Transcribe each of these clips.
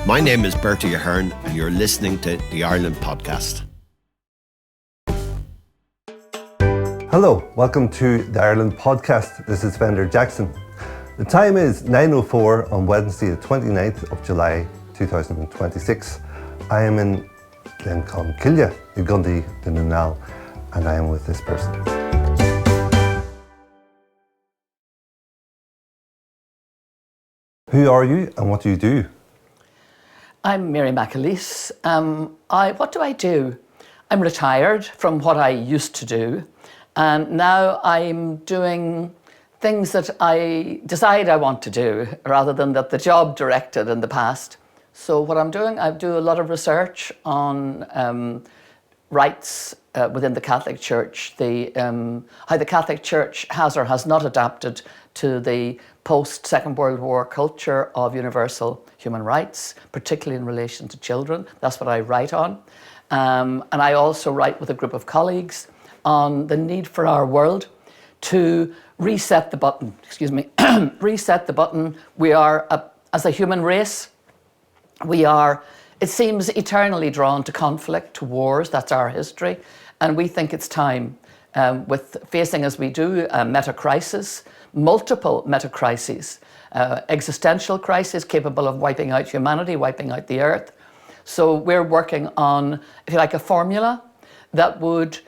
My name is Bertie Ahern and you're listening to the Ireland Podcast. Hello, welcome to the Ireland Podcast. This is Fender Jackson. The time is 9:04 on Wednesday the 29th of July 2026. I am in Gleann Cholm Cille, in Gundy, Donegal, and I am with this person. Who are you and what do you do? I'm Mary McAleese. What do I do? I'm retired from what I used to do, and now I'm doing things that I decide I want to do rather than that the job directed in the past. So what I'm doing, I do a lot of research on rights within the Catholic Church, how the Catholic Church has or has not adapted to the post-Second World War culture of universal human rights, particularly in relation to children. That's what I write on. And I also write with a group of colleagues on the need for our world to reset the button, reset the button. We are, as a human race, we are, it seems, eternally drawn to conflict, to wars. That's our history. And we think it's time, with facing as we do a meta-crisis, multiple meta-crises, existential crisis capable of wiping out humanity, wiping out the earth. So we're working on, if you like, a formula that would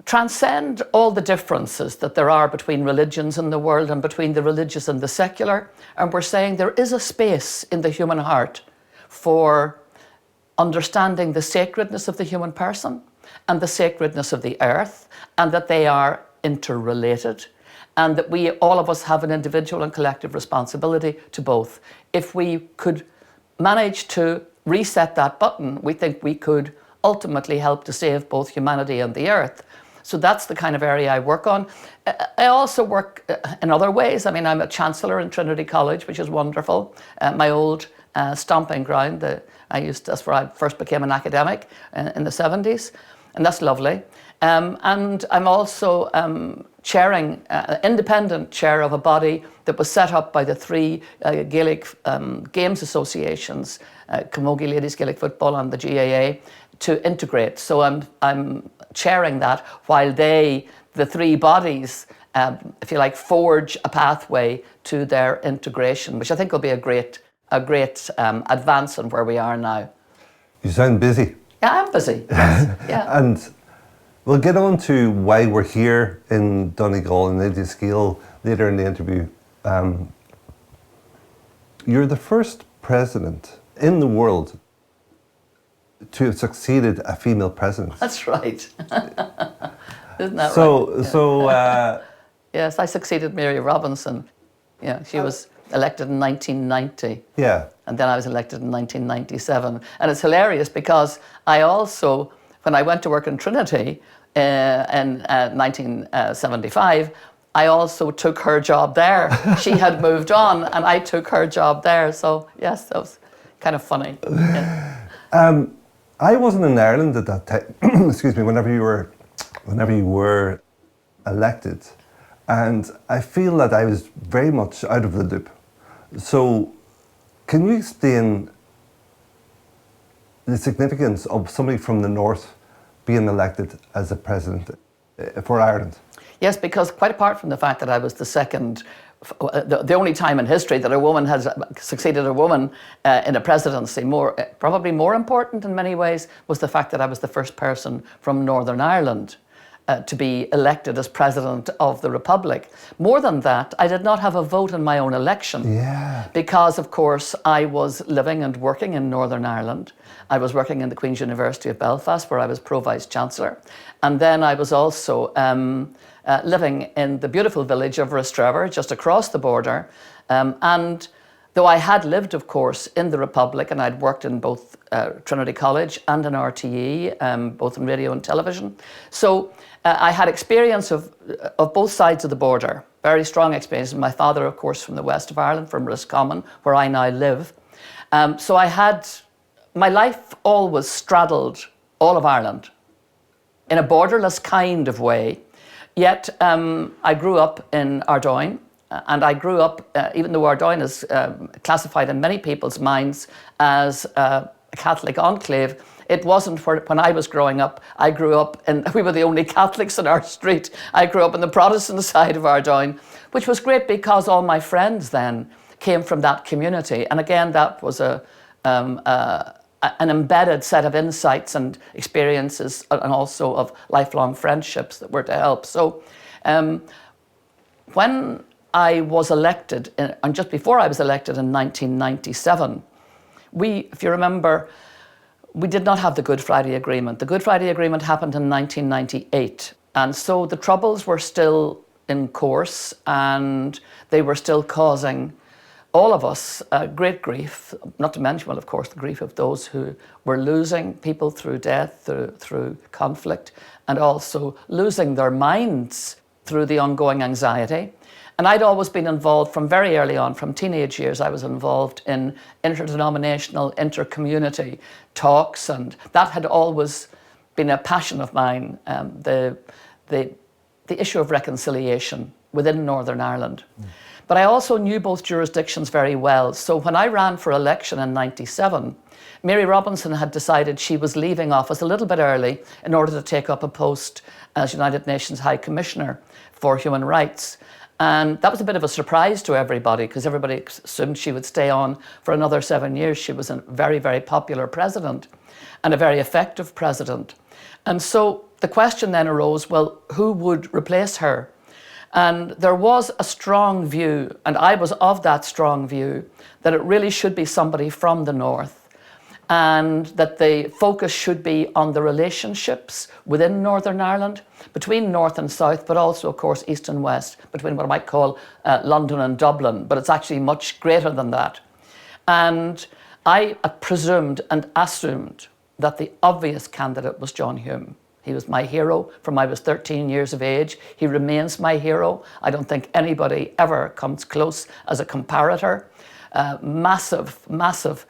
transcend all the differences that there are between religions in the world and between the religious and the secular. And we're saying there is a space in the human heart for understanding the sacredness of the human person and the sacredness of the earth, and that they are interrelated, and that we, all of us, have an individual and collective responsibility to both. If we could manage to reset that button, we think we could ultimately help to save both humanity and the earth. So that's the kind of area I work on. I also work in other ways. I mean, I'm a chancellor in Trinity College, which is wonderful. My old stomping ground. That's where I first became an academic in the 70s, and that's lovely. And I'm also chairing, independent chair of a body that was set up by the three Gaelic games associations, Camogie Ladies Gaelic Football and the GAA, to integrate. So I'm chairing that while the three bodies, if you like, forge a pathway to their integration, which I think will be a great advance on where we are now. You sound busy. Yeah, I'm busy. Yes. Yeah. And we'll get on to why we're here in Donegal and Oideas Gael later in the interview. You're the first president in the world to have succeeded a female president. That's right. Isn't that right? Yes, I succeeded Mary Robinson. Yeah, she was elected in 1990. Yeah. And then I was elected in 1997. And it's hilarious because I also, when I went to work in Trinity in 1975, I also took her job there. She had moved on and I took her job there. So yes, that was kind of funny. Yeah. I wasn't in Ireland at that time, excuse me, whenever you were elected. And I feel that I was very much out of the loop. So can you explain the significance of somebody from the north being elected as a president for Ireland? Yes, because quite apart from the fact that I was the only time in history that a woman has succeeded a woman in a presidency, probably more important in many ways, was the fact that I was the first person from Northern Ireland to be elected as president of the Republic. More than that, I did not have a vote in my own election. Yeah. Because, of course, I was living and working in Northern Ireland. I was working in the Queen's University of Belfast, where I was Pro-Vice Chancellor. And then I was also living in the beautiful village of Rostrevor, just across the border. And though I had lived, of course, in the Republic, and I'd worked in both Trinity College and in RTE, both in radio and television. So I had experience of both sides of the border, very strong experience. My father, of course, from the west of Ireland, from Roscommon, where I now live. So my life always straddled all of Ireland in a borderless kind of way. Yet I grew up in Ardoyne, And I grew up, even though Ardoyne is classified in many people's minds as a Catholic enclave, it wasn't when I was growing up. I grew up, and we were the only Catholics in our street. I grew up on the Protestant side of Ardoyne, which was great because all my friends then came from that community. And again, that was an embedded set of insights and experiences, and also of lifelong friendships that were to help. So when I was elected, and just before I was elected in 1997, if you remember, we did not have the Good Friday Agreement. The Good Friday Agreement happened in 1998. And so the Troubles were still in course, and they were still causing all of us great grief, not to mention, well, of course, the grief of those who were losing people through death, through conflict, and also losing their minds through the ongoing anxiety. And I'd always been involved from very early on, from teenage years. I was involved in interdenominational, inter-community talks, and that had always been a passion of mine, the issue of reconciliation within Northern Ireland. But I also knew both jurisdictions very well. So when I ran for election in 97, Mary Robinson had decided she was leaving office a little bit early in order to take up a post as United Nations High Commissioner for Human Rights. And that was a bit of a surprise to everybody, because everybody assumed she would stay on for another 7 years. She was a very, very popular president and a very effective president. And so the question then arose, well, who would replace her? And there was a strong view, and I was of that strong view, that it really should be somebody from the north, and that the focus should be on the relationships within Northern Ireland, between north and south, but also, of course, east and west, between what I might call London and Dublin, but it's actually much greater than that. And I presumed and assumed that the obvious candidate was John Hume. He was my hero from I was 13 years of age. He remains my hero. I don't think anybody ever comes close as a comparator. Massive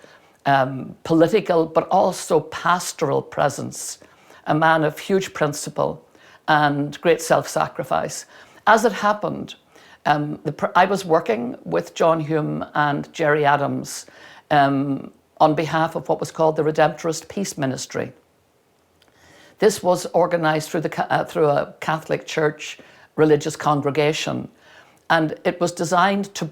political, but also pastoral presence. A man of huge principle and great self-sacrifice. As it happened, I was working with John Hume and Gerry Adams on behalf of what was called the Redemptorist Peace Ministry. This was organised through a Catholic Church religious congregation, and it was designed to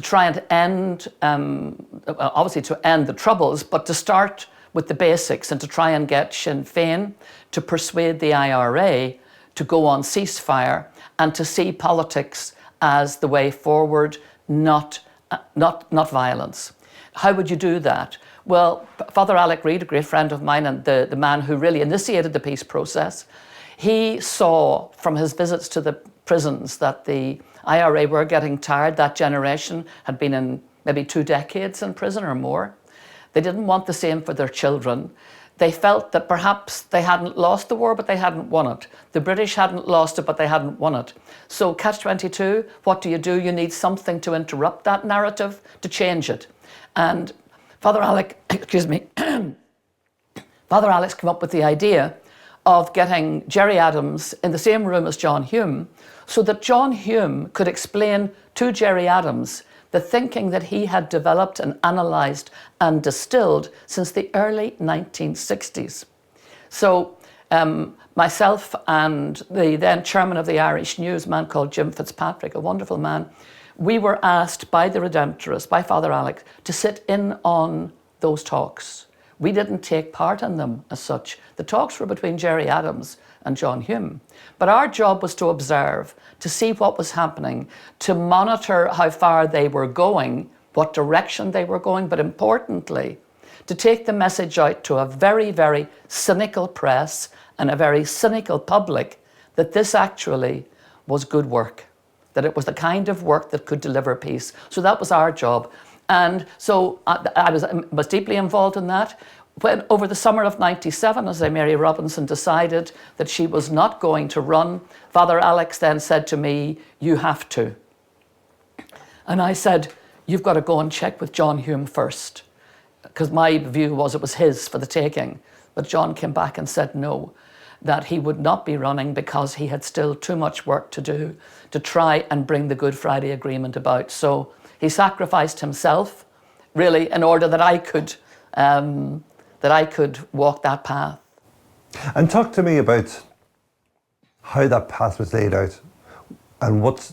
try and end, obviously to end the Troubles, but to start with the basics and to try and get Sinn Féin to persuade the IRA to go on ceasefire and to see politics as the way forward, not violence. How would you do that? Well, Father Alec Reid, a great friend of mine and the man who really initiated the peace process, he saw from his visits to the prisons that the IRA were getting tired. That generation had been in maybe 2 decades in prison or more. They didn't want the same for their children. They felt that perhaps they hadn't lost the war, but they hadn't won it. The British hadn't lost it, but they hadn't won it. So catch-22, what do? You need something to interrupt that narrative, to change it. And Father Alec, Father Alex came up with the idea of getting Gerry Adams in the same room as John Hume, so that John Hume could explain to Gerry Adams the thinking that he had developed and analysed and distilled since the early 1960s. So myself and the then chairman of the Irish News, a man called Jim Fitzpatrick, a wonderful man, we were asked by the Redemptorist, by Father Alec, to sit in on those talks. We didn't take part in them as such. The talks were between Gerry Adams and John Hume. But our job was to observe, to see what was happening, to monitor how far they were going, what direction they were going, but importantly, to take the message out to a very, very cynical press and a very cynical public that this actually was good work, that it was the kind of work that could deliver peace. So that was our job. And so I was deeply involved in that. When, over the summer of 97, as Mary Robinson decided that she was not going to run, Father Alex then said to me, "You have to." And I said, "You've got to go and check with John Hume first," because my view was it was his for the taking. But John came back and said no. that he would not be running because he had still too much work to do to try and bring the Good Friday Agreement about. So he sacrificed himself, really, in order that I could walk that path. And talk to me about how that path was laid out and what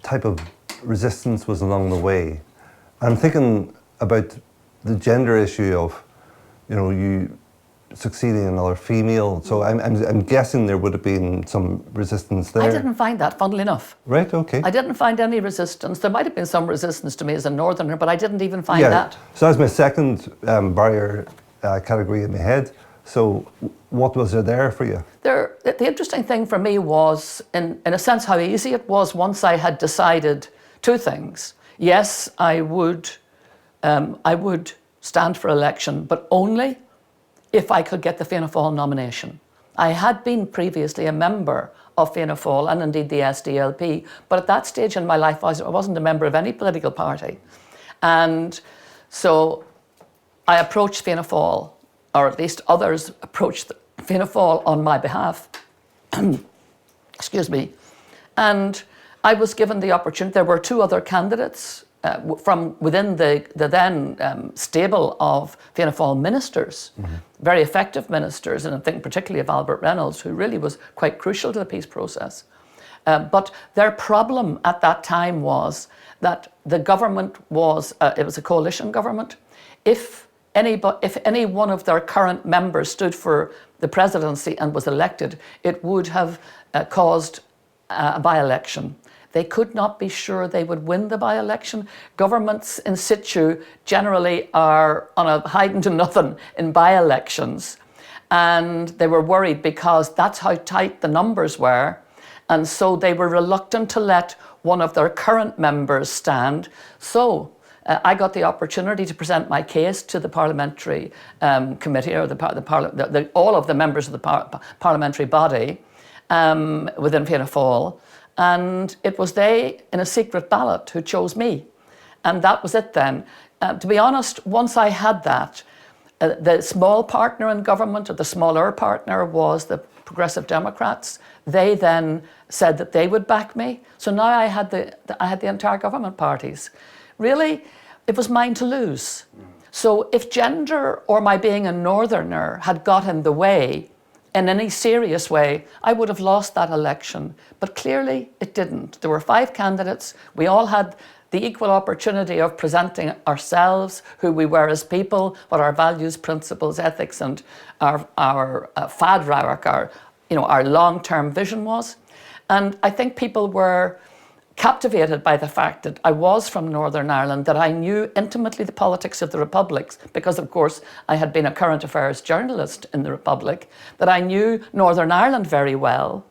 type of resistance was along the way. I'm thinking about the gender issue of, you succeeding another female. So I'm guessing there would have been some resistance there. I didn't find that, funnily enough. Right, okay. I didn't find any resistance. There might have been some resistance to me as a northerner, but I didn't even find that. So that's my second barrier category in my head. So what was there for you? The interesting thing for me was, in a sense, how easy it was once I had decided two things. Yes, I would stand for election, but only if I could get the Fianna Fáil nomination. I had been previously a member of Fianna Fáil and indeed the SDLP, but at that stage in my life I wasn't a member of any political party. And so I approached Fianna Fáil, or at least others approached Fianna Fáil on my behalf. Excuse me. And I was given the opportunity. There were two other candidates from within the then stable of Fianna Fáil ministers, very effective ministers, and I think particularly of Albert Reynolds, who really was quite crucial to the peace process. But their problem at that time was that the government was, it was a coalition government. If any one of their current members stood for the presidency and was elected, it would have caused a by-election. They could not be sure they would win the by-election. Governments in situ generally are on a hiding to nothing in by-elections. And they were worried because that's how tight the numbers were. And so they were reluctant to let one of their current members stand. So I got the opportunity to present my case to the parliamentary committee, or all of the members of the parliamentary body within Fianna Fáil. And it was they, in a secret ballot, who chose me. And that was it then. To be honest, once I had that, the small partner in government, or the smaller partner, was the Progressive Democrats. They then said that they would back me. So now I had the entire government parties. Really, it was mine to lose. So if gender or my being a northerner had got in the way, in any serious way, I would have lost that election. But clearly it didn't. There were 5 candidates. We all had the equal opportunity of presenting ourselves, who we were as people, what our values, principles, ethics, and our fadhradh, our long-term vision was. And I think people were captivated by the fact that I was from Northern Ireland, that I knew intimately the politics of the republics, because of course I had been a current affairs journalist in the Republic, that I knew Northern Ireland very well.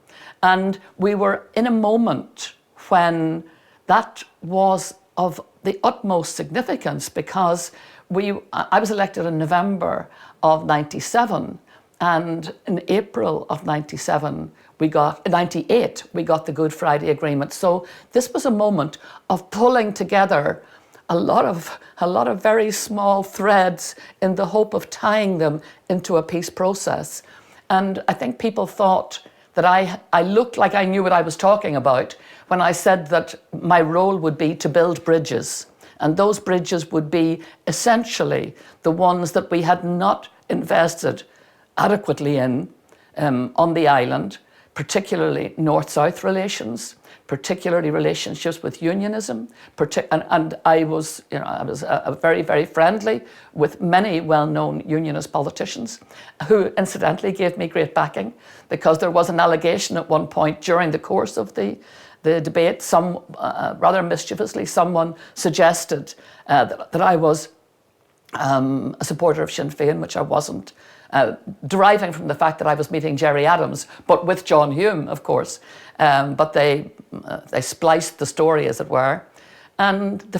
And we were in a moment when that was of the utmost significance, because I was elected in November of 97, and in April of 98, we got the Good Friday Agreement. So this was a moment of pulling together a lot of very small threads in the hope of tying them into a peace process. And I think people thought that I looked like I knew what I was talking about when I said that my role would be to build bridges. And those bridges would be essentially the ones that we had not invested adequately in on the island, particularly North-South relations, particularly relationships with unionism, and I was very, very friendly with many well-known unionist politicians, who incidentally gave me great backing, because there was an allegation at one point during the course of the debate, rather mischievously, someone suggested that I was a supporter of Sinn Féin, which I wasn't. Deriving from the fact that I was meeting Gerry Adams, but with John Hume, of course. But they spliced the story, as it were. And the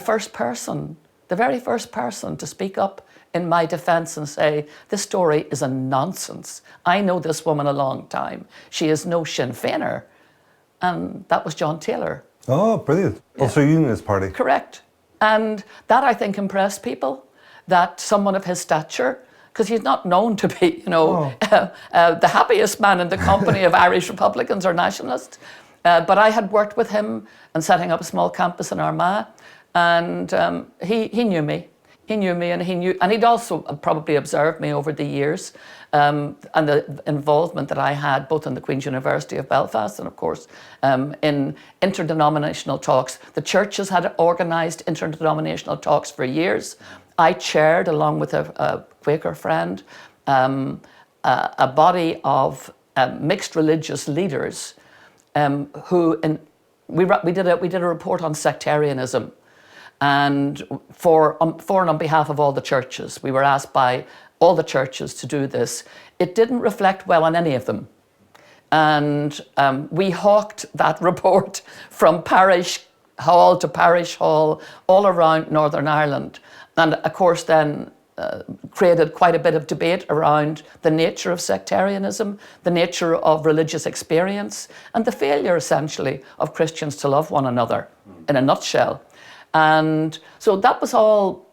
very first person to speak up in my defence and say, this story is a nonsense. I know this woman a long time. She is no Sinn Féiner. And that was John Taylor. Oh, brilliant. Yeah. Also Unionist Party. Correct. And that, I think, impressed people, that someone of his stature because he's not known to be, the happiest man in the company of Irish Republicans or Nationalists. But I had worked with him in setting up a small campus in Armagh, and he knew me. He knew me, and he'd also probably observed me over the years, and the involvement that I had both in the Queen's University of Belfast and, of course, in interdenominational talks. The churches had organised interdenominational talks for years. I chaired, along with a Quaker friend, a body of mixed religious leaders we did a report on sectarianism, and for and on behalf of all the churches. We were asked by all the churches to do this. It didn't reflect well on any of them, and we hawked that report from parish hall to parish hall all around Northern Ireland, and of course then created quite a bit of debate around the nature of sectarianism, the nature of religious experience, and the failure, essentially, of Christians to love one another, in a nutshell. And so that was all,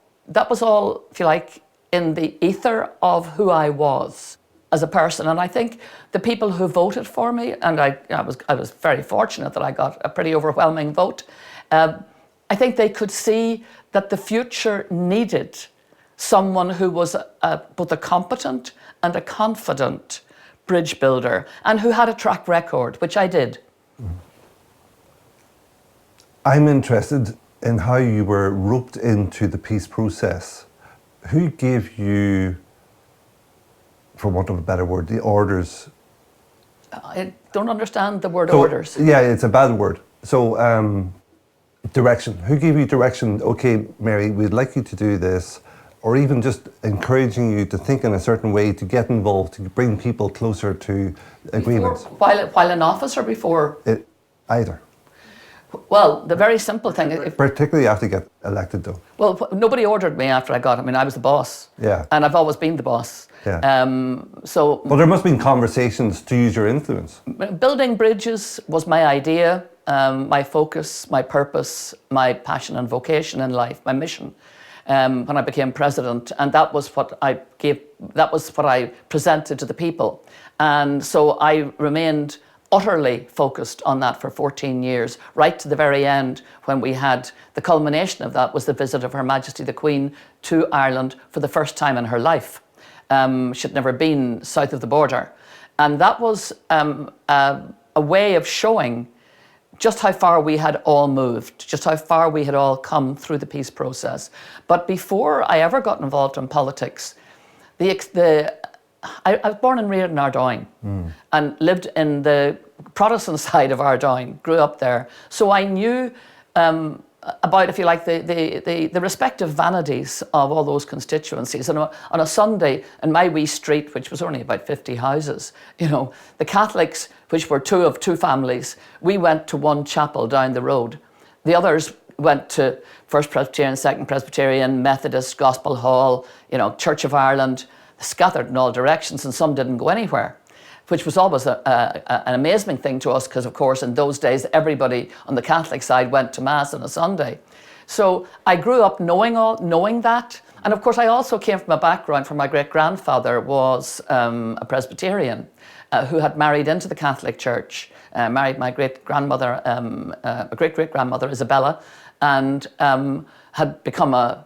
if you like, in the ether of who I was as a person. And I think the people who voted for me, and I was very fortunate that I got a pretty overwhelming vote, I think they could see that the future needed someone who was both a competent and a confident bridge builder, and who had a track record, which I did. I'm interested in how you were roped into the peace process. Who gave you, for want of a better word, the orders? I don't understand the word orders. Yeah, it's a bad word. So, direction. Who gave you direction? Okay, Mary, we'd like you to do this. Or even just encouraging you to think in a certain way, to get involved, to bring people closer to agreements. While in office or before? Either. Well, the very simple thing... Particularly after you get elected, though. Well, nobody ordered me after I got it. I mean, I was the boss. Yeah. And I've always been the boss. Yeah. Well, there must have been conversations to use your influence. Building bridges was my idea, my focus, my purpose, my passion and vocation in life, my mission. When I became president, and that was what I presented to the people. And so I remained utterly focused on that for 14 years, right to the very end, when we had the culmination of that was the visit of Her Majesty the Queen to Ireland for the first time in her life. She'd never been south of the border. And that was a way of showing just how far we had all moved, just how far we had all come through the peace process. But before I ever got involved in politics, I was born and reared in Ardoyne and lived in the Protestant side of Ardoyne, grew up there. So I knew about, if you like, the respective vanities of all those constituencies. And on a Sunday in my wee street, which was only about 50 houses, the Catholics, which were two of two families, we went to one chapel down the road. The others went to First Presbyterian, Second Presbyterian, Methodist, Gospel Hall, Church of Ireland, scattered in all directions, and some didn't go anywhere, which was always an amazing thing to us, because of course in those days everybody on the Catholic side went to Mass on a Sunday. So I grew up knowing that, and of course I also came from a background where my great-grandfather was a Presbyterian who had married into the Catholic Church, married my great-grandmother, great-great-grandmother Isabella, and had become a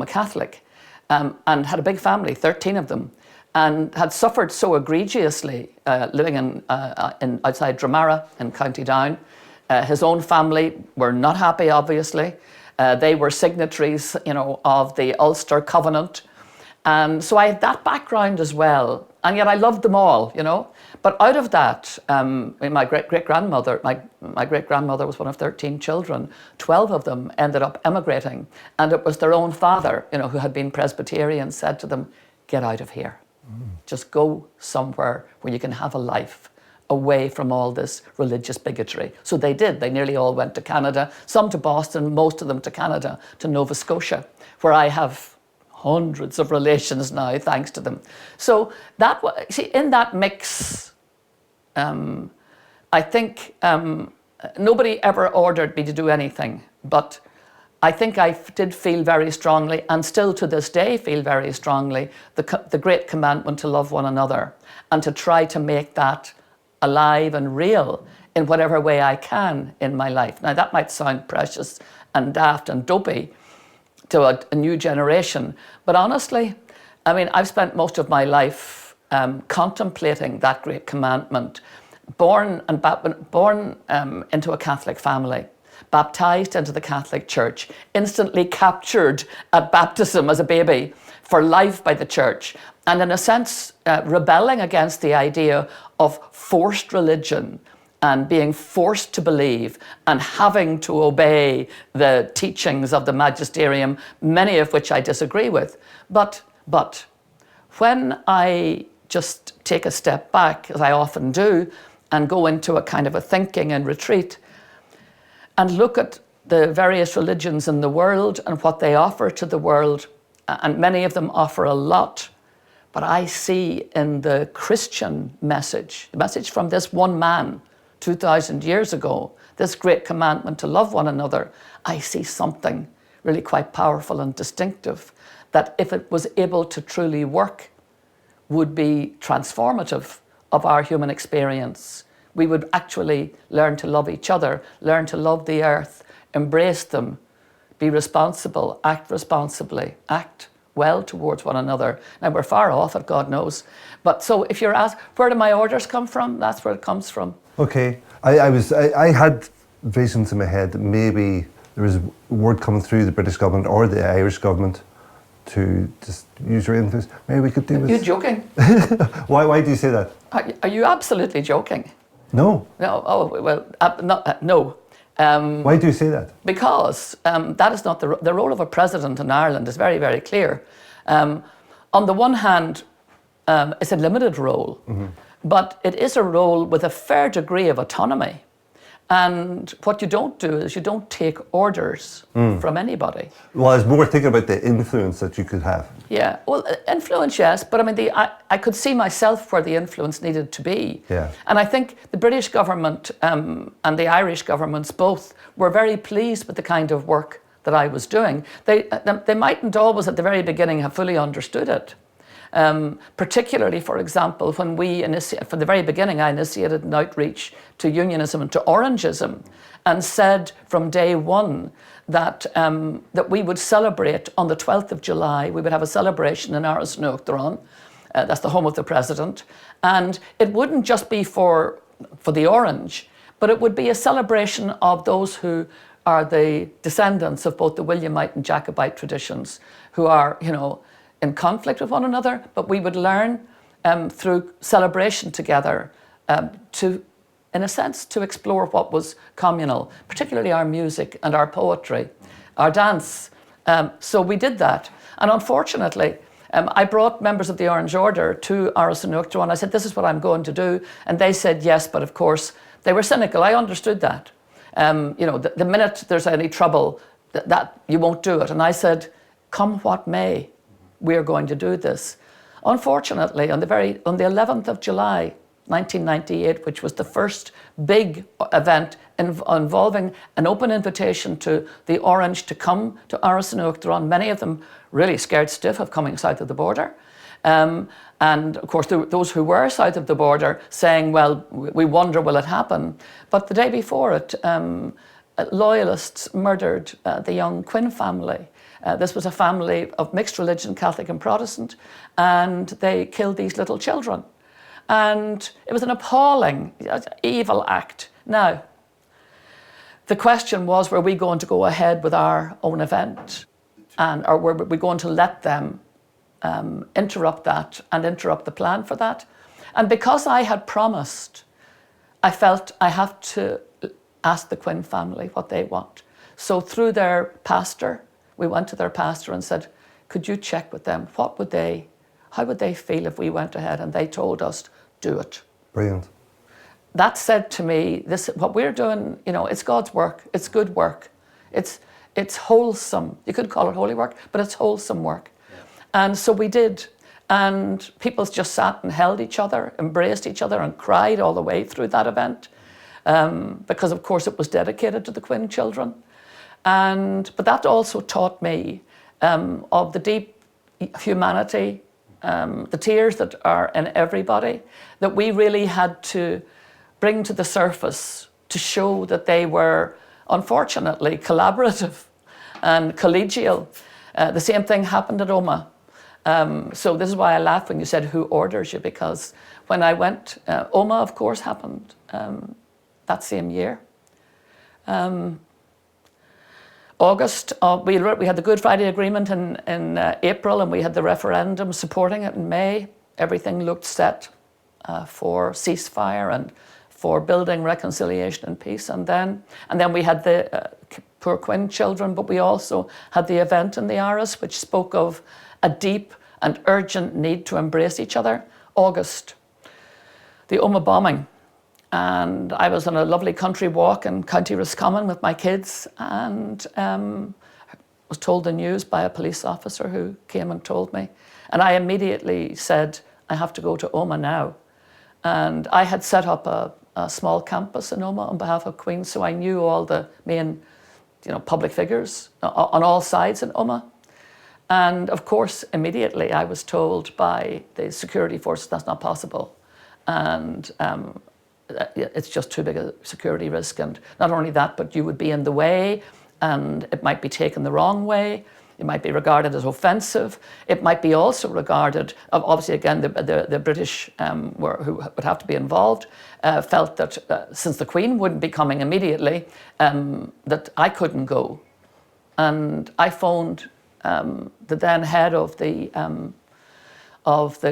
Catholic, and had a big family, 13 of them, and had suffered so egregiously living in outside Dramara in County Down. His own family were not happy, obviously. They were signatories, of the Ulster Covenant. And so I had that background as well. And yet I loved them all, But out of that, my great-great-grandmother, my great-grandmother was one of 13 children. 12 of them ended up emigrating. And it was their own father, who had been Presbyterian, said to them, "Get out of here. Just go somewhere where you can have a life away from all this religious bigotry." So they did. They nearly all went to Canada, some to Boston, most of them to Canada, to Nova Scotia, where I have hundreds of relations now, thanks to them. So in that mix, I think nobody ever ordered me to do anything, but I think I did feel very strongly, and still to this day feel very strongly, the great commandment to love one another and to try to make that alive and real in whatever way I can in my life. Now, that might sound precious and daft and dopey to a new generation, but honestly, I mean, I've spent most of my life contemplating that great commandment, born into a Catholic family, baptized into the Catholic Church, instantly captured at baptism as a baby for life by the Church, and in a sense rebelling against the idea of forced religion and being forced to believe and having to obey the teachings of the magisterium, many of which I disagree with. But when I just take a step back, as I often do, and go into a kind of a thinking and retreat and look at the various religions in the world and what they offer to the world, and many of them offer a lot, but I see in the Christian message, the message from this one man 2,000 years ago, this great commandment to love one another, I see something really quite powerful and distinctive that, if it was able to truly work, would be transformative of our human experience. We would actually learn to love each other, learn to love the earth, embrace them, be responsible, act responsibly, act well towards one another. Now, we're far off it, God knows. But so if you're asked, where do my orders come from? That's where it comes from. Okay. I had visions in my head that maybe there was word coming through the British government or the Irish government to just use your influence. Maybe we could do this. You're joking. Why do you say that? Are you absolutely joking? No. No. Oh, well, no. Why do you say that? Because that is not the role of a president in Ireland is very, very clear. On the one hand, it's a limited role, but it is a role with a fair degree of autonomy. And what you don't do is you don't take orders from anybody. Well, I was more thinking about the influence that you could have. Yeah, well, influence, yes, but I mean, I could see myself where the influence needed to be. Yeah. And I think the British government and the Irish governments both were very pleased with the kind of work that I was doing. They mightn't always at the very beginning have fully understood it. Particularly, for example, when from the very beginning, I initiated an outreach to unionism and to Orangeism, and said from day one that we would celebrate on the 12th of July. We would have a celebration in Arasnochtron, that's the home of the president, and it wouldn't just be for the Orange, but it would be a celebration of those who are the descendants of both the Williamite and Jacobite traditions, who are, in conflict with one another, but we would learn through celebration together to, in a sense, to explore what was communal, particularly our music and our poetry, our dance. So we did that. And unfortunately, I brought members of the Orange Order to Arasnochtron, and I said, this is what I'm going to do. And they said yes, but of course, they were cynical. I understood that. The minute there's any trouble, that you won't do it. And I said, come what may, we are going to do this. Unfortunately, on the 11th of July, 1998, which was the first big event involving an open invitation to the Orange to come to Arasnochtron, many of them really scared stiff of coming south of the border. And of course, those who were south of the border saying, well, we wonder, will it happen? But the day before it, Loyalists murdered the young Quinn family. This was a family of mixed religion, Catholic and Protestant, and they killed these little children. And it was an appalling, evil act. Now, the question was, were we going to go ahead with our own event? Or were we going to let them interrupt that and interrupt the plan for that? And because I had promised, I felt I have to ask the Quinn family what they want. So through their pastor, we went to their pastor and said, could you check with them? How would they feel if we went ahead? And they told us, do it. Brilliant. That said to me, what we're doing, it's God's work. It's good work. It's wholesome. You could call it holy work, but it's wholesome work. Yeah. And so we did. And people just sat and held each other, embraced each other, and cried all the way through that event. Because, of course, it was dedicated to the Quinn children. But that also taught me of the deep humanity, the tears that are in everybody, that we really had to bring to the surface to show that they were, unfortunately, collaborative and collegial. The same thing happened at Omagh. So this is why I laughed when you said, who orders you? Because when I went, Omagh, of course, happened that same year. August, we had the Good Friday Agreement in April, and we had the referendum supporting it in May. Everything looked set for ceasefire and for building reconciliation and peace. And then we had the poor Quinn children, but we also had the event in the Irish, which spoke of a deep and urgent need to embrace each other. August, the Omagh bombing. And I was on a lovely country walk in County Roscommon with my kids, and was told the news by a police officer who came and told me. And I immediately said, I have to go to Omagh now. And I had set up a small campus in Omagh on behalf of Queen, so I knew all the main public figures on all sides in Omagh. And of course, immediately I was told by the security forces that's not possible. And it's just too big a security risk. And not only that, but you would be in the way, and it might be taken the wrong way. It might be regarded as offensive. It might be also regarded, obviously again, the British who would have to be involved, felt that since the Queen wouldn't be coming immediately, that I couldn't go. And I phoned the then head of the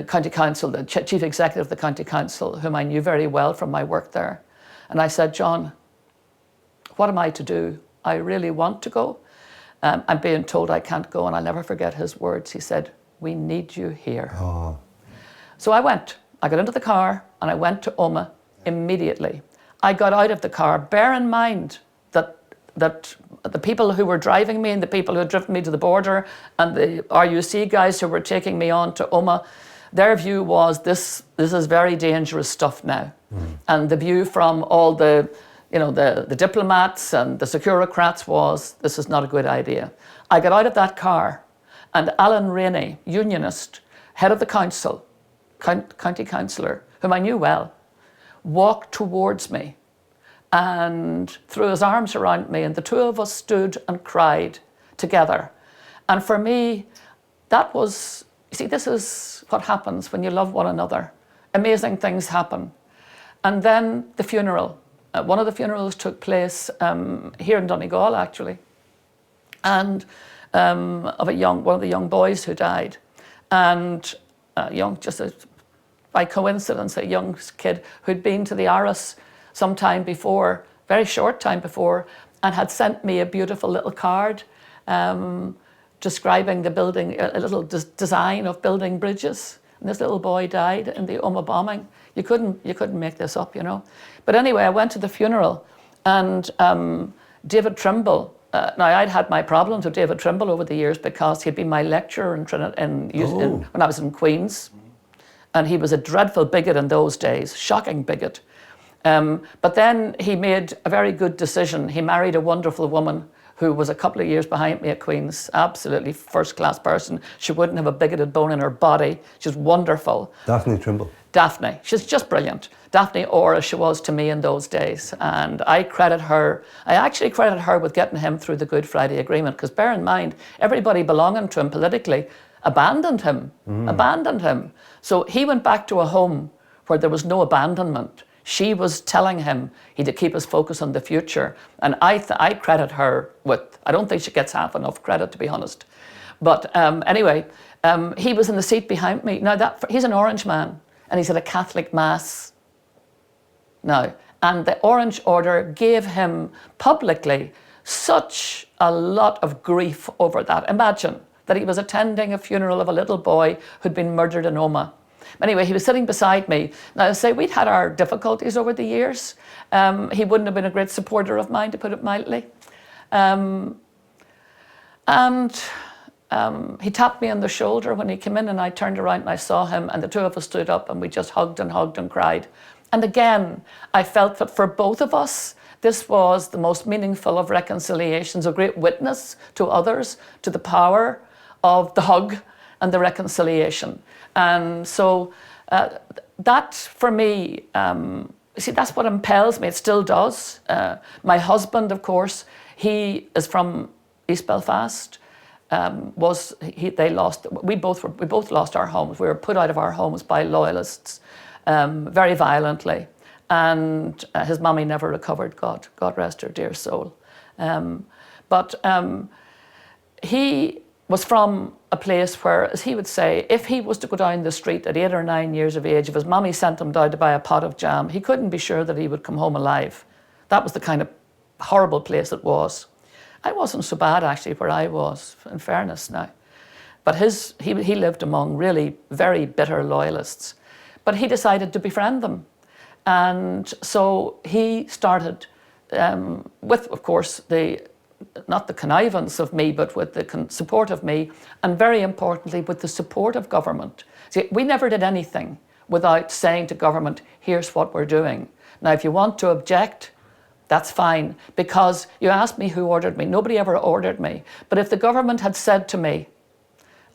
county council, the chief executive of the county council, whom I knew very well from my work there. And I said, John, what am I to do? I really want to go. I'm being told I can't go, and I'll never forget his words. He said, we need you here. Oh. So I went. I got into the car and I went to Omagh immediately. I got out of the car. Bear in mind that the people who were driving me and the people who had driven me to the border and the RUC guys who were taking me on to Omagh, their view was this is very dangerous stuff now. Mm. And the view from all the diplomats and the securocrats was, this is not a good idea. I got out of that car, and Alan Rainey, unionist, head of the council, county councillor, whom I knew well, walked towards me and threw his arms around me, and the two of us stood and cried together. And for me, that was, you see, this is what happens when you love one another. Amazing things happen. And then the funeral. One of the funerals took place here in Donegal, actually, and of one of the young boys who died, and by coincidence, a young kid who'd been to the Irish some time before, very short time before, and had sent me a beautiful little card describing the building, a little design of building bridges. And this little boy died in the Omagh bombing. You couldn't make this up, But anyway, I went to the funeral, and David Trimble. Now, I'd had my problems with David Trimble over the years because he'd been my lecturer when I was in Queen's, and he was a dreadful bigot in those days, shocking bigot. But then he made a very good decision. He married a wonderful woman who was a couple of years behind me at Queen's, absolutely first-class person. She wouldn't have a bigoted bone in her body. She's wonderful. Daphne Trimble. Daphne, she's just brilliant. Daphne, or as she was to me in those days. And I actually credit her with getting him through the Good Friday Agreement, because bear in mind, everybody belonging to him politically abandoned him. So he went back to a home where there was no abandonment. She was telling him he had to keep his focus on the future. And I credit her with, I don't think she gets half enough credit, to be honest. But anyway, he was in the seat behind me. Now, he's an Orange man, and he's at a Catholic Mass now. And the Orange Order gave him publicly such a lot of grief over that. Imagine that he was attending a funeral of a little boy who'd been murdered in Omagh. Anyway, he was sitting beside me. Now, I say we'd had our difficulties over the years. He wouldn't have been a great supporter of mine, to put it mildly. He tapped me on the shoulder when he came in, and I turned around and I saw him, and the two of us stood up and we just hugged and cried. And again, I felt that for both of us, this was the most meaningful of reconciliations, a great witness to others, to the power of the hug and the reconciliation. And so that for me, see, that's what impels me. It still does. My husband, of course, he is from East Belfast. We both lost our homes. We were put out of our homes by Loyalists very violently, and his mummy never recovered. God rest her dear soul. But he was from a place where, as he would say, if he was to go down the street at 8 or 9 years of age, if his mummy sent him down to buy a pot of jam, he couldn't be sure that he would come home alive. That was the kind of horrible place it was. I wasn't so bad actually where I was, in fairness now. But he lived among really very bitter Loyalists. But he decided to befriend them. And so he started with, of course, not the connivance of me, but with the support of me, and very importantly, with the support of government. See, we never did anything without saying to government, here's what we're doing. Now, if you want to object, that's fine, because you asked me who ordered me. Nobody ever ordered me. But if the government had said to me,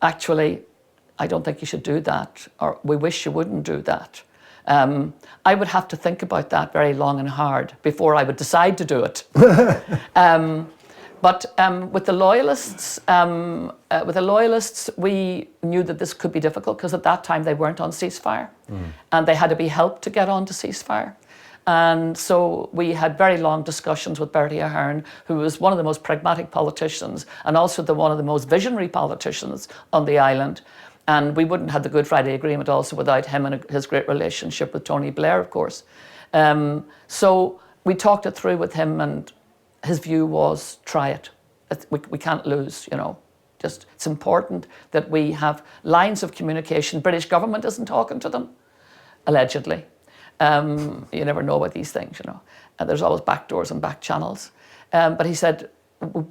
actually, I don't think you should do that, or we wish you wouldn't do that, I would have to think about that very long and hard before I would decide to do it. But with the Loyalists, we knew that this could be difficult because at that time they weren't on ceasefire, and they had to be helped to get on to ceasefire. And so we had very long discussions with Bertie Ahern, who was one of the most pragmatic politicians and also one of the most visionary politicians on the island. And we wouldn't have the Good Friday Agreement also without him and his great relationship with Tony Blair, of course. So we talked it through with him, and his view was, try it. We can't lose, you know. Just, it's important that we have lines of communication. British government isn't talking to them, allegedly. You never know about these things, you know. There's always back doors and back channels. But he said,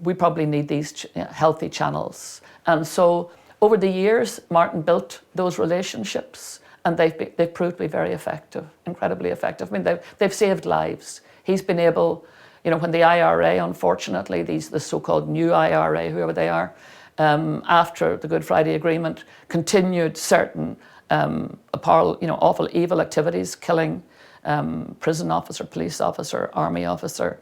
we probably need these healthy channels. And so over the years, Martin built those relationships, and they've proved to be very effective, incredibly effective. I mean, they've saved lives. He's been able, you know, when the IRA, unfortunately, the so-called new IRA, whoever they are, after the Good Friday Agreement, continued certain awful evil activities, killing prison officer, police officer, army officer.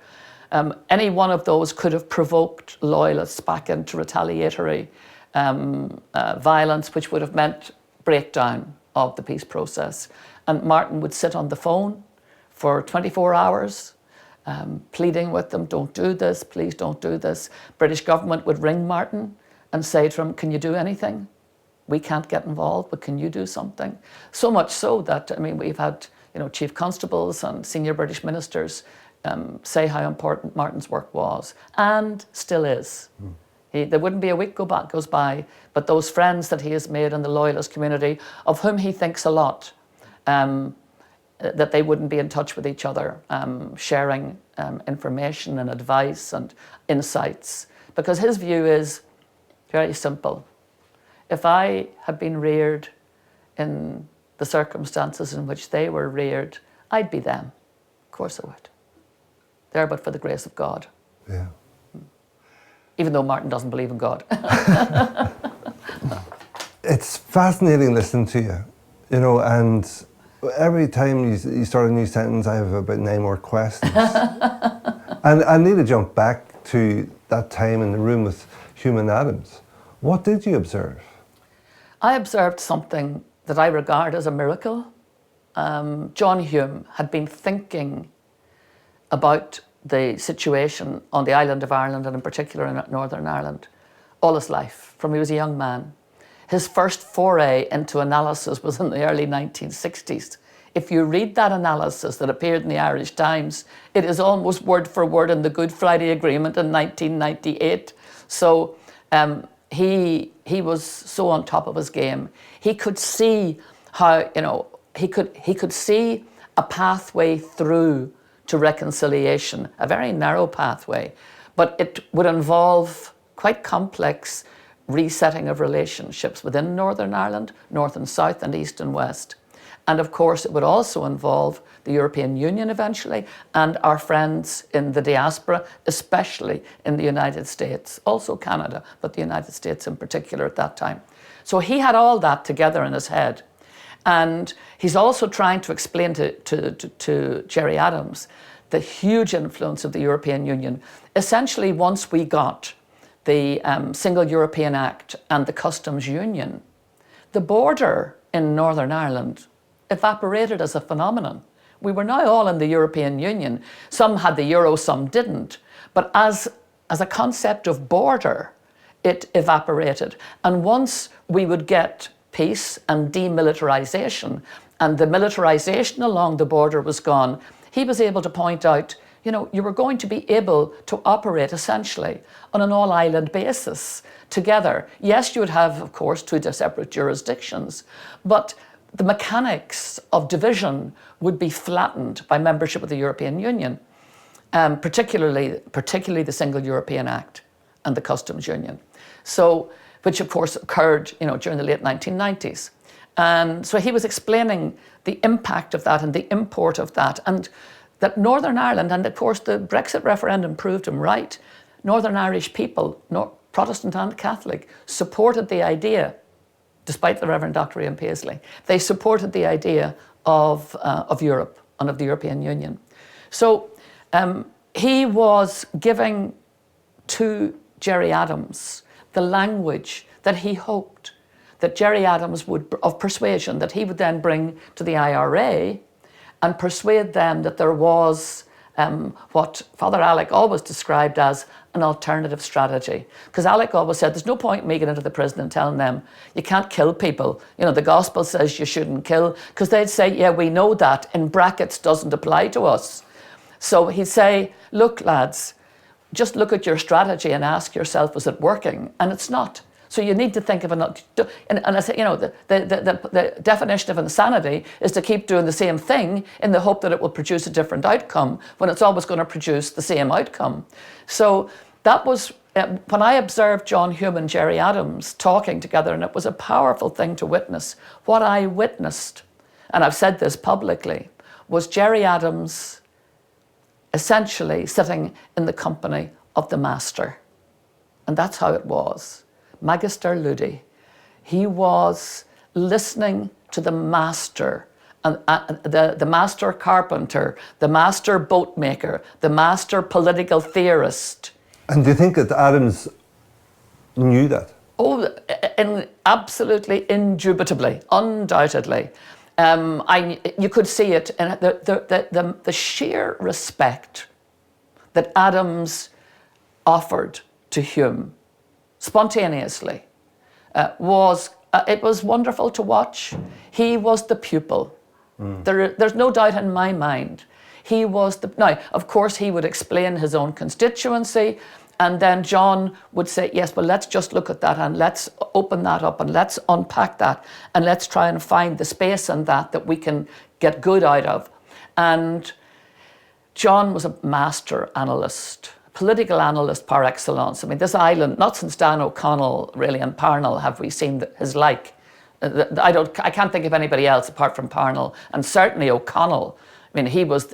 Any one of those could have provoked Loyalists back into retaliatory violence, which would have meant breakdown of the peace process. And Martin would sit on the phone for 24 hours, pleading with them, don't do this, please don't do this. British government would ring Martin and say to him, can you do anything? We can't get involved, but can you do something? So much so that, I mean, we've had, you know, chief constables and senior British ministers say how important Martin's work was, and still is. There wouldn't be a week goes by, but those friends that he has made in the Loyalist community, of whom he thinks a lot, that they wouldn't be in touch with each other, sharing information and advice and insights. Because his view is very simple. If I had been reared in the circumstances in which they were reared, I'd be them. Of course I would. There but for the grace of God. Yeah. Even though Martin doesn't believe in God. It's fascinating listening to you, you know, and every time you start a new sentence, I have about 9 more questions. And I need to jump back to that time in the room with Hume-Adams. What did you observe? I observed something that I regard as a miracle. John Hume had been thinking about the situation on the island of Ireland, and in particular in Northern Ireland, all his life, from he was a young man. His first foray into analysis was in the early 1960s. If you read that analysis that appeared in the Irish Times, it is almost word for word in the Good Friday Agreement in 1998. So he was so on top of his game. He could see how, you know, he could see a pathway through to reconciliation, a very narrow pathway, but it would involve quite complex resetting of relationships within Northern Ireland, North and South and East and West. And of course, it would also involve the European Union eventually and our friends in the diaspora, especially in the United States, also Canada, but the United States in particular at that time. So he had all that together in his head. And he's also trying to explain to Gerry Adams the huge influence of the European Union. Essentially, once we got the Single European Act and the Customs Union, the border in Northern Ireland evaporated as a phenomenon. We were now all in the European Union. Some had the euro, some didn't. But as a concept of border, it evaporated. And once we would get peace and demilitarization, and the militarization along the border was gone, he was able to point out, you know, you were going to be able to operate essentially on an all-island basis together. Yes, you would have, of course, two separate jurisdictions, but the mechanics of division would be flattened by membership of the European Union, particularly the Single European Act and the Customs Union. So, which of course occurred, you know, during the late 1990s. And so he was explaining the impact of that and the import of that, and that Northern Ireland, and of course the Brexit referendum proved him right, Northern Irish people, Protestant and Catholic, supported the idea, despite the Reverend Dr. Ian Paisley, they supported the idea of Europe and of the European Union. So he was giving to Gerry Adams the language that he hoped that Gerry Adams would, of persuasion, that he would then bring to the IRA and persuade them that there was what Father Alec always described as an alternative strategy. Because Alec always said, there's no point in me getting into the prison and telling them, you can't kill people. You know, the gospel says you shouldn't kill. Because they'd say, yeah, we know that, in brackets, doesn't apply to us. So he'd say, look, lads, just look at your strategy and ask yourself, is it working? And it's not. So you need to think of another, and I say, you know, the definition of insanity is to keep doing the same thing in the hope that it will produce a different outcome when it's always going to produce the same outcome. So that was, when I observed John Hume and Gerry Adams talking together, and it was a powerful thing to witness, what I witnessed, and I've said this publicly, was Gerry Adams essentially sitting in the company of the master. And that's how it was. Magister Ludi. He was listening to the master, and the master carpenter, the master boatmaker, the master political theorist. And do you think that Adams knew that? Oh, absolutely, indubitably, undoubtedly. You could see it in the sheer respect that Adams offered to Hume spontaneously it was wonderful to watch. He was the pupil. There's no doubt in my mind. He was now, of course, he would explain his own constituency, and then John would say, yes, well, let's just look at that and let's open that up and let's unpack that and let's try and find the space in that we can get good out of. And John was a master analyst, political analyst par excellence. I mean, this island, not since Dan O'Connell really and Parnell have we seen his like. I can't think of anybody else apart from Parnell, and certainly O'Connell. I mean, he's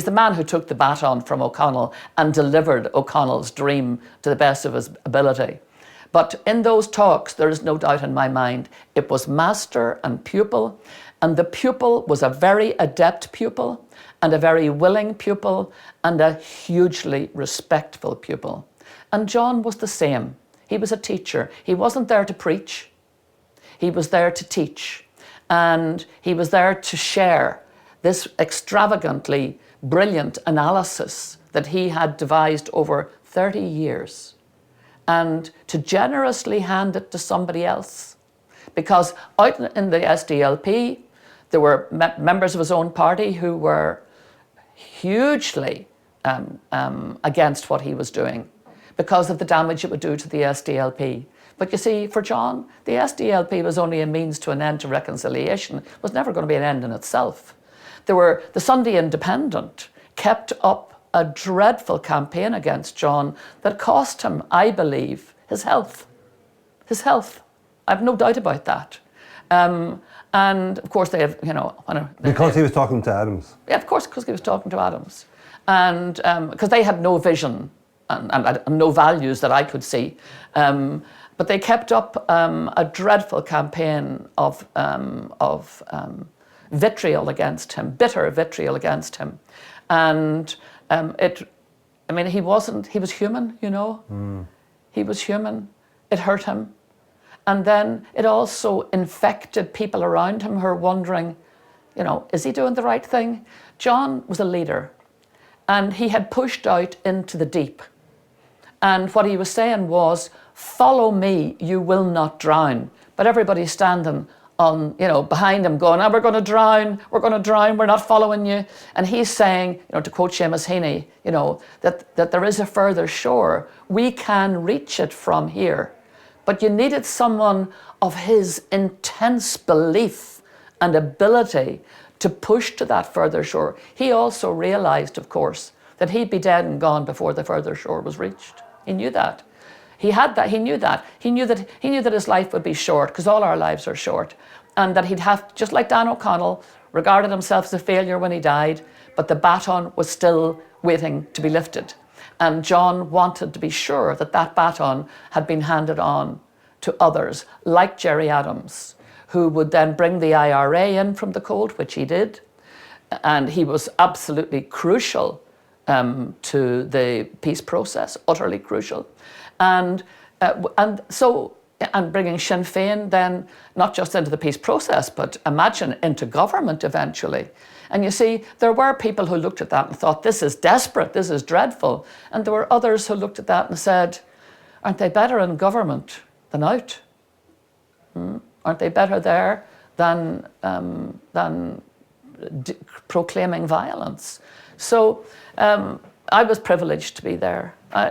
the man who took the baton from O'Connell and delivered O'Connell's dream to the best of his ability. But in those talks, there is no doubt in my mind, it was master and pupil, and the pupil was a very adept pupil and a very willing pupil and a hugely respectful pupil. And John was the same. He was a teacher. He wasn't there to preach. He was there to teach. And he was there to share this extravagantly brilliant analysis that he had devised over 30 years and to generously hand it to somebody else. Because out in the SDLP, there were members of his own party who were hugely against what he was doing because of the damage it would do to the SDLP. But you see, for John, the SDLP was only a means to an end to reconciliation. It was never going to be an end in itself. The Sunday Independent kept up a dreadful campaign against John that cost him, I believe, his health. His health. I've no doubt about that. And of course they have, Because he was talking to Adams. Yeah, of course, because he was talking to Adams. And because they had no vision and no values that I could see. But they kept up a dreadful campaign of vitriol against him, bitter vitriol against him. And he was human, He was human. It hurt him. And then it also infected people around him who were wondering, is he doing the right thing? John was a leader, and he had pushed out into the deep. And what he was saying was, follow me, you will not drown. But everybody's standing on, behind him going, we're going to drown, we're not following you. And he's saying, to quote Seamus Heaney, that there is a further shore. We can reach it from here. But you needed someone of his intense belief and ability to push to that further shore. He also realized, of course, that he'd be dead and gone before the further shore was reached. He knew that. He had that. He knew that. He knew that his life would be short, because all our lives are short, and that he'd have, just like Dan O'Connell, regarded himself as a failure when he died, but the baton was still waiting to be lifted. And John wanted to be sure that that baton had been handed on to others, like Gerry Adams, who would then bring the IRA in from the cold, which he did. And he was absolutely crucial to the peace process, utterly crucial. And bringing Sinn Féin then, not just into the peace process, but imagine into government eventually. And you see, there were people who looked at that and thought, this is desperate, this is dreadful. And there were others who looked at that and said, aren't they better in government than out? Aren't they better there than proclaiming violence? So I was privileged to be there. I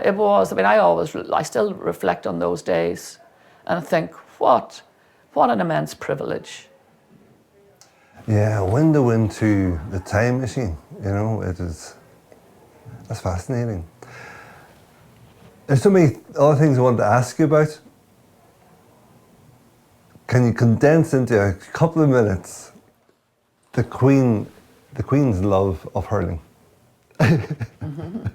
still reflect on those days and think, what an immense privilege. Yeah, a window into the time machine, that's fascinating. There's so many other things I wanted to ask you about. Can you condense into a couple of minutes the Queen's love of hurling? Mm-hmm.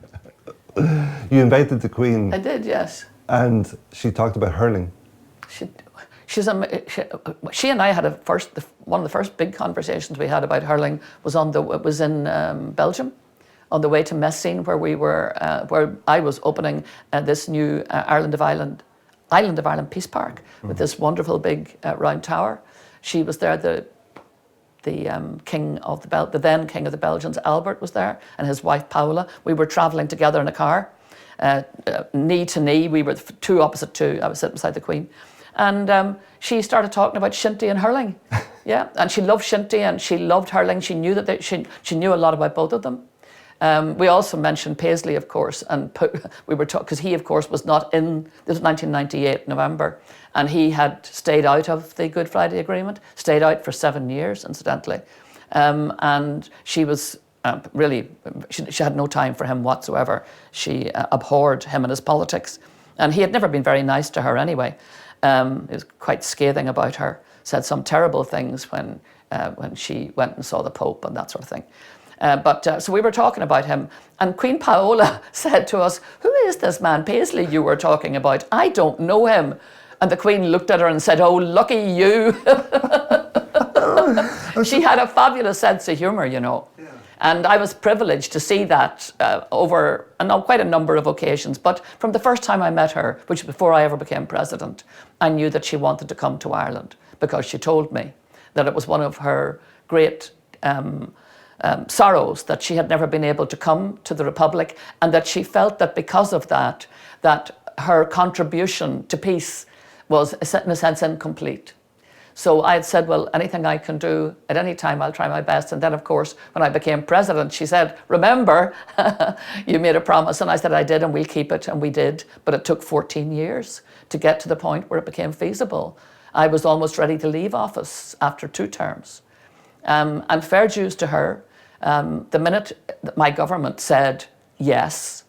You invited the Queen. I did, yes. And she talked about hurling. She and I had one of the first big conversations we had about hurling was in Belgium, on the way to Messines, where I was opening this new Island of Ireland Peace Park with this wonderful big round tower. She was there. The then king of the Belgians, Albert, was there, and his wife Paula. We were travelling together in a car, knee to knee. We were two opposite two. I was sitting beside the Queen. And she started talking about shinty and hurling. Yeah, and she loved shinty and she loved hurling. She knew that she knew a lot about both of them. We also mentioned Paisley, of course, and we were talking, because he, of course, was not in, this was 1998, November, and he had stayed out of the Good Friday Agreement, stayed out for 7 years, incidentally. And she was she had no time for him whatsoever. She abhorred him and his politics, and he had never been very nice to her anyway. He was quite scathing about her, said some terrible things when she went and saw the Pope and that sort of thing. So we were talking about him, and Queen Paola said to us, who is this man Paisley you were talking about? I don't know him. And the Queen looked at her and said, oh, lucky you. She had a fabulous sense of humour, Yeah. And I was privileged to see that over quite a number of occasions. But from the first time I met her, which was before I ever became president, I knew that she wanted to come to Ireland, because she told me that it was one of her great sorrows that she had never been able to come to the Republic, and that she felt that because of that her contribution to peace was in a sense incomplete. So I had said, well, anything I can do at any time, I'll try my best. And then, of course, when I became president, she said, remember, you made a promise. And I said, I did, and we'll keep it. And we did. But it took 14 years to get to the point where it became feasible. I was almost ready to leave office after 2 terms. And fair dues to her. The minute that my government said, yes,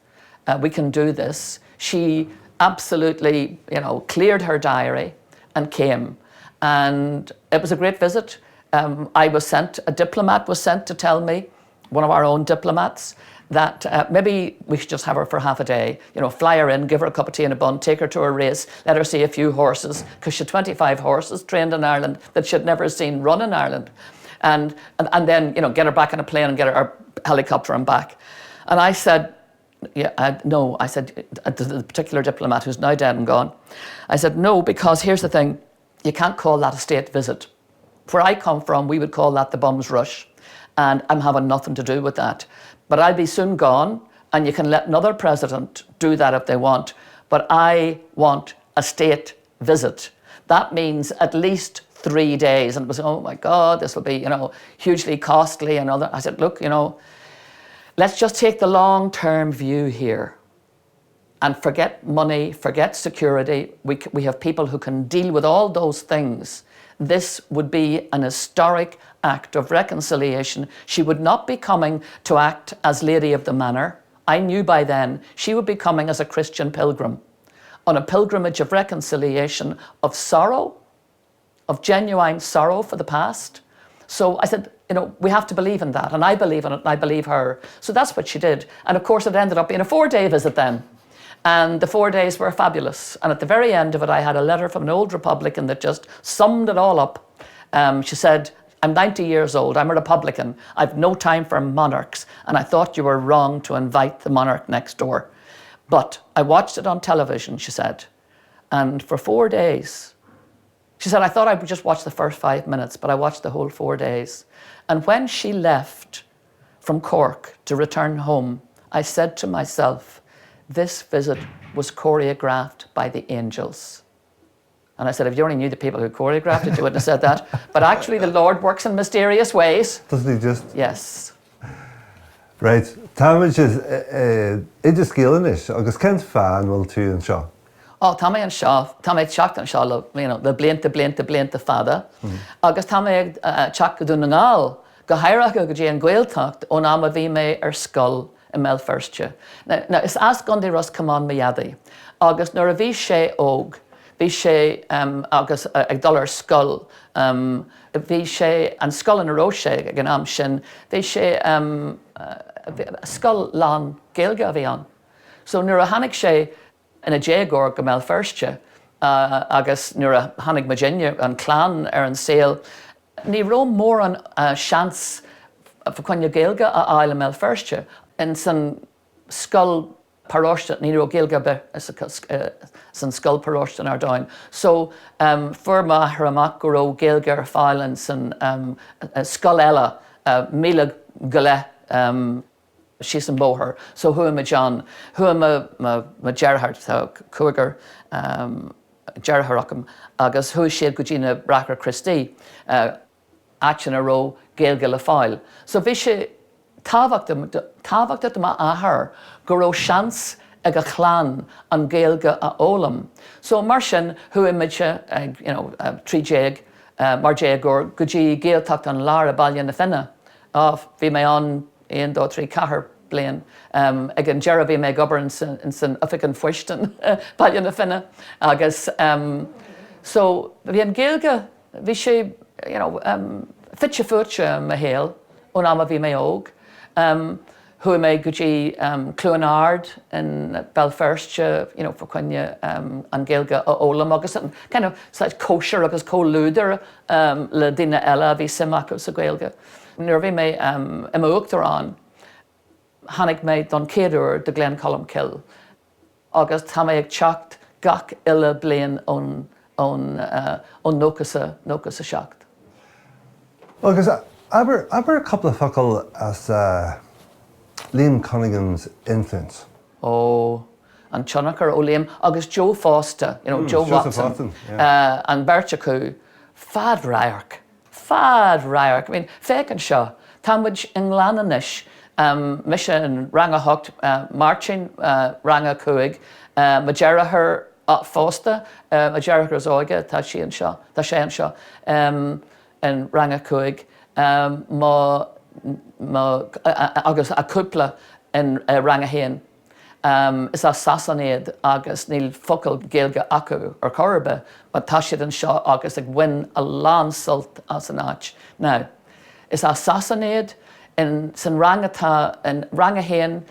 we can do this, she absolutely, cleared her diary and came. And it was a great visit. A diplomat was sent to tell me, one of our own diplomats, that maybe we should just have her for half a day, fly her in, give her a cup of tea and a bun, take her to a race, let her see a few horses, because she had 25 horses trained in Ireland that she'd never seen run in Ireland. And then, get her back on a plane and get her helicopter and back. And I said, no, I said, to the particular diplomat who's now dead and gone, I said, no, because here's the thing, you can't call that a state visit. Where I come from, we would call that the bum's rush. And I'm having nothing to do with that. But I'll be soon gone, and you can let another president do that if they want. But I want a state visit. That means at least 3 days. And it was, oh my God, this will be, hugely costly and other. I said, look, let's just take the long-term view here and forget money, forget security. We have people who can deal with all those things. This would be an historic act of reconciliation. She would not be coming to act as Lady of the Manor. I knew by then she would be coming as a Christian pilgrim on a pilgrimage of reconciliation, of sorrow, of genuine sorrow for the past. So I said, we have to believe in that, and I believe in it, and I believe her. So that's what she did. And of course, it ended up being a 4-day visit then. And the 4 days were fabulous. And at the very end of it, I had a letter from an old Republican that just summed it all up. She said, I'm 90 years old, I'm a Republican, I've no time for monarchs, and I thought you were wrong to invite the monarch next door. But I watched it on television, she said, and for 4 days, she said, I thought I would just watch the first 5 minutes, but I watched the whole 4 days. And when she left from Cork to return home, I said to myself, this visit was choreographed by the angels. And I said, if you only knew the people who choreographed it, you wouldn't have said that. But actually, the Lord works in mysterious ways. Doesn't he just? Yes. Right. Táimid is Oideas Gael inis, agus Kent fan will tú an seo. Oh, Táimid an seo, Táimid teacht an seo, the blianta fada. Agus Táimid teacht go Donegal, go hairach go dé an Gaeltacht ón am a bhí mé scoil in Belfast. Now, is as Gundy Russ come on Mayadi. Agus nor a bhí sé óg, bhí sé agus ag dul ar scoil, bhí sé an scoil in a ró sé ag an am sin, bhí sé scoil lán Gaeilge a bhí an. So nuair a tháinig sé in a dégór go Belfast, agus nuair a tháinig Virginia an clán ar an saoil, ní ró mór an seans for Quinn Gaeilge a áil in Belfast. In san scoil paróiste, ní ró Gaeilge be san scoil paróiste ar dáin. So forma ar amach go ró Gaeilge ar fáil in san scoil eile, míle go le she's an bóthir. So Hume John, Hume ma Gerhard Cougar, Gerhard agus hu siad go dtína Brachar Christi, achin a ró Gaeilge le fáil. So bhí sé tábhacht ma ahar go ró seans ag a chlán an Gaeilge a ólam. So mar sin huimiide tríéag mar dégór go dtí Gaeltacht an lár a bailile na Fine. Bhí mé an 1, 2, 3, 4 bliain. Ag an dearad bhí mé gobar in san Uffigin Fuistin bailile na Fine. Agus so bhí an Gaeilge, bhí sé fitse fuirte ma héal ón am a bhí mé óg. Hu mé go dtí Clúanard in Belfast, for Quinne an Gaeilge a ólam agus an kind of kosher agus cólúder le duine eile a bhí simach sa Gaeilge. Nuair bhí mé im Uachtarán, tháinig mé don céadúr de Gleann Cholm Cille, agus tá mé ag teacht gach ile bliain ón nóchas a seacht. Agus aber a couple of focal as Liam Cunningham's influence. Oh, and Chonachar ó Liam, agus Joe Foster, Joe Watson, and Berchaku, fad raiark. I mean, fake and seo, Tamwich in Glananish, Misha and Ranga Hocht, Marching, Ranga Cuig, Majera her Foster, Majera her Zoiga, Tashi and Shaw, and Ranga Cuig, agus a couple in Rangahain. is a Sassanid agus níl focal Gaeilge acu ar Corbe, but tá siad an seo agus ag win a lán sult as an áit. Now, is a Sassanid in san rangatá in rangahéin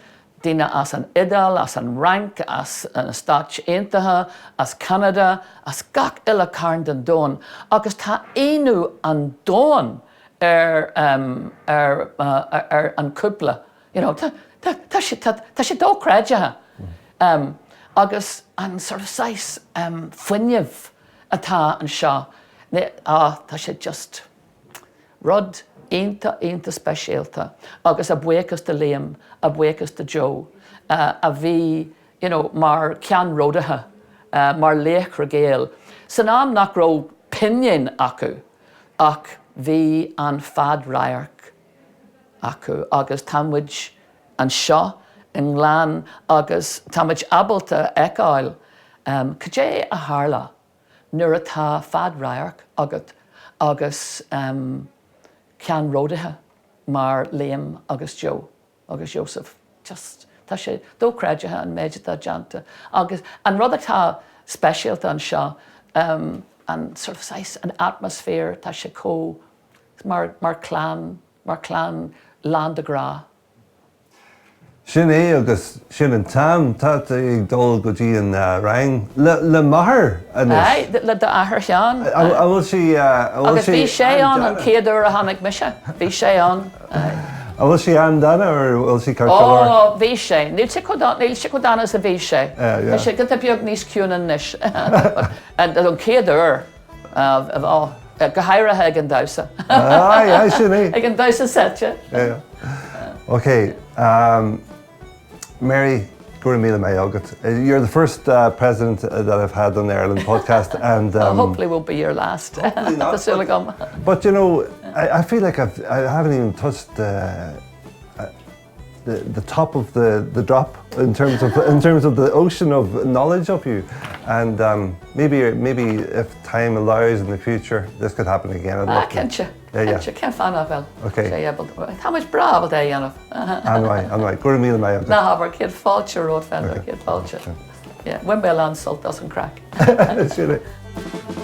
Dina as an idal, as an rank, as an Stát Aontaithe, as Canada, as gach ila carn den dón. Agus tá éanú an dón an cúpla. You know, tá sé dó creidethe. Agus an sort of sais fuinneamh atá an seo. Tá sé just rud Ainta speisialta, agus a buchas de Liam, a buchas de Joe, a bhí, you know, mar cean ródathe, mar léachra Gael. San am nach ró pinion acu, ach bhí an fad raiarc acu, agus tamid an seo in Gleann, agus tamid abalta eáil, cé a hála, nuair atá fad raiarc agat, agus cean ródathe mar Liam agus Joe agus Joseph. Just tá sé dó creidethe an méide tá deanta. Agus an rud atá speisialta an seo, an sort of sais an atmosphere tá sé có mar clán land de gra. Sin é agus sin an tam tá ag dul go dtí an rang le maithair anis. Le de ahar seán. Bhfuil si agus bhí sé an céadú a tháinig mise. Bhí sé an. Bhfuil si an dana ar bhfuil si carcáir? Ó, bhí sé. Níl si go dana sa bhí sé. Bhí sé go beag níos ciúnan níos. An céadú go hairithe ag an dása. Ai, sin é. Ag an dása sete. Okay. Mary, you're the first president that I've had on the Ireland podcast, and hopefully won't be your last. But you know, I feel like I haven't even touched the top of the drop in terms of the ocean of knowledge of you, and maybe if time allows in the future, this could happen again. Can't you? Can't fan of well. Okay. How much bravo day, Anna? Anyway, go to me and my. No, have kid Fulcher road Fender, kid Fulcher. Yeah, when Bell salt doesn't crack.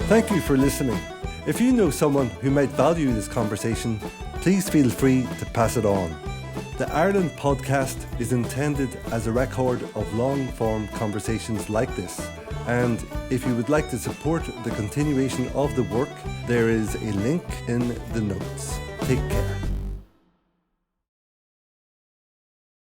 Thank you for listening. If you know someone who might value this conversation, please feel free to pass it on. The Ireland podcast is intended as a record of long-form conversations like this, and if you would like to support the continuation of the work, there is a link in the notes. Take care.